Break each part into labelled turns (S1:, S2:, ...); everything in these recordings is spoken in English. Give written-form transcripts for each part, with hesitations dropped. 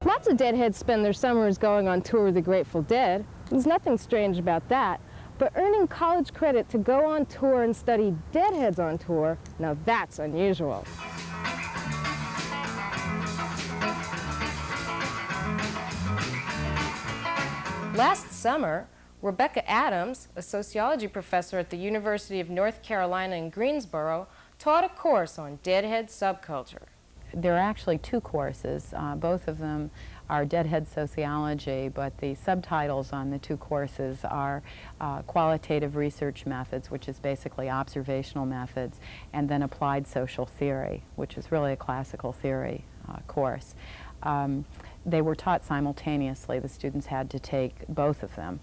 S1: Lots of Deadheads spend their summers going on tour with the Grateful Dead. There's nothing strange about that. But earning college credit to go on tour and study Deadheads on tour, now that's unusual. Last summer, Rebecca Adams, a sociology professor at the University of North Carolina in Greensboro, taught a course on Deadhead Subculture.
S2: There are actually two courses. Both of them are Deadhead Sociology, but the subtitles on the two courses are Qualitative Research Methods, which is basically observational methods, and then Applied Social Theory, which is really a classical theory course. They were taught simultaneously. The students had to take both of them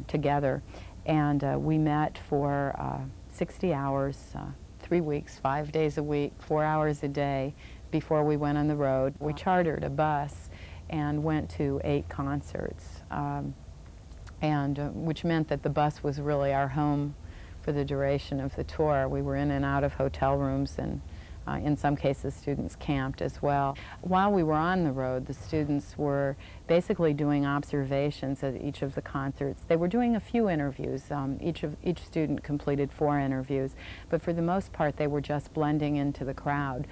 S2: together, and we met for 60 hours, 3 weeks, 5 days a week, 4 hours a day before we went on the road. We chartered a bus and went to 8 concerts, which meant that the bus was really our home for the duration of the tour. We were in and out of hotel rooms, and in some cases students camped as well. While we were on the road, the students were basically doing observations at each of the concerts. They were doing a few interviews. Each student completed 4 interviews, but for the most part they were just blending into the crowd.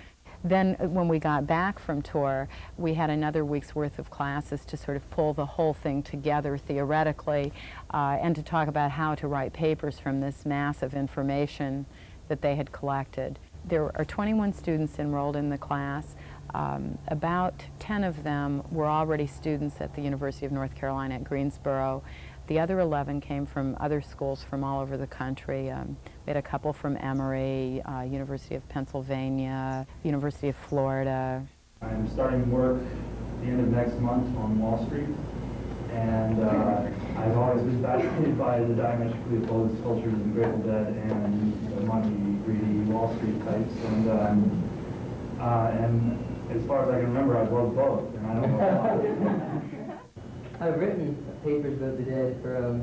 S2: Then when we got back from tour, we had another week's worth of classes to sort of pull the whole thing together theoretically and to talk about how to write papers from this mass of information that they had collected. There are 21 students enrolled in the class. About 10 of them were already students at the University of North Carolina at Greensboro. The other 11 came from other schools from all over the country. We had a couple from Emory, University of Pennsylvania, University of Florida.
S3: I'm starting work at the end of next month on Wall Street, and I've always been fascinated by the diametrically opposed cultures of the Grateful Dead and the money, greedy Wall Street types, and as far as I can remember, I've loved both, and I don't know why.
S4: I've written papers about the Dead for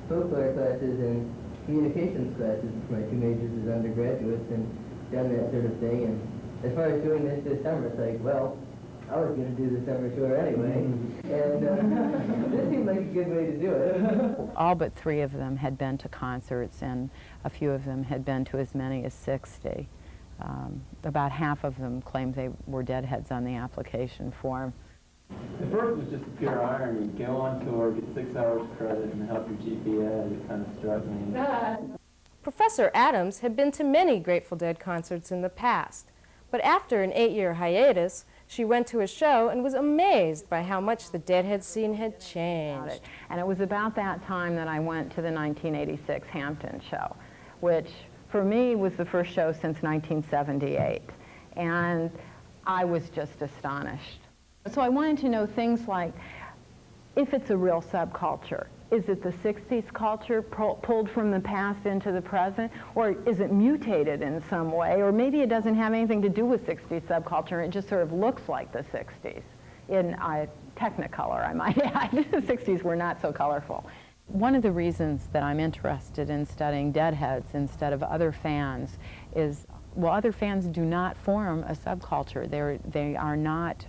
S4: folklore classes and communications classes for my 2 majors as undergraduates, and done that sort of thing. And as far as doing this summer, it's like, well, I was going to do the summer tour anyway, and this seemed like a good way to do it.
S2: All but 3 of them had been to concerts, and a few of them had been to as many as 60. About half of them claimed they were Deadheads on the application form.
S5: The first was just pure irony. Go on tour, get 6 hours credit, and help your GPA. It kind of struck me.
S1: Professor Adams had been to many Grateful Dead concerts in the past, but after an 8-year hiatus, she went to a show and was amazed by how much the Deadhead scene had changed.
S2: And it was about that time that I went to the 1986 Hampton show, which for me was the first show since 1978. And I was just astonished. So I wanted to know things like, if it's a real subculture, is it the 60s culture pulled from the past into the present? Or is it mutated in some way? Or maybe it doesn't have anything to do with 60s subculture, it just sort of looks like the 60s in Technicolor, I might add. The 60s were not so colorful. One of the reasons that I'm interested in studying Deadheads instead of other fans is, well, other fans do not form a subculture. They are not,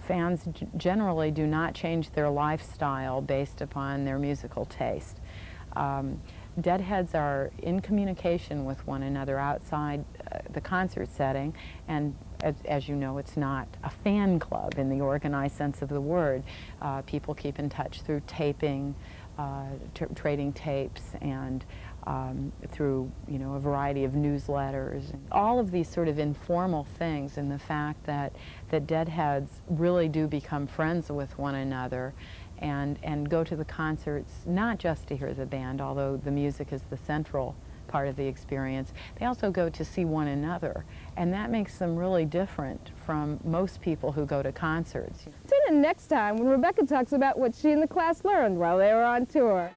S2: fans generally do not change their lifestyle based upon their musical taste. Deadheads are in communication with one another outside the concert setting, and as you know, it's not a fan club in the organized sense of the word. People keep in touch through taping, trading tapes, and through, you know, a variety of newsletters. All of these sort of informal things, and the fact that Deadheads really do become friends with one another and go to the concerts not just to hear the band, although the music is the central part of the experience. They also go to see one another, and that makes them really different from most people who go to concerts.
S1: Tune in next time when Rebecca talks about what she and the class learned while they were on tour.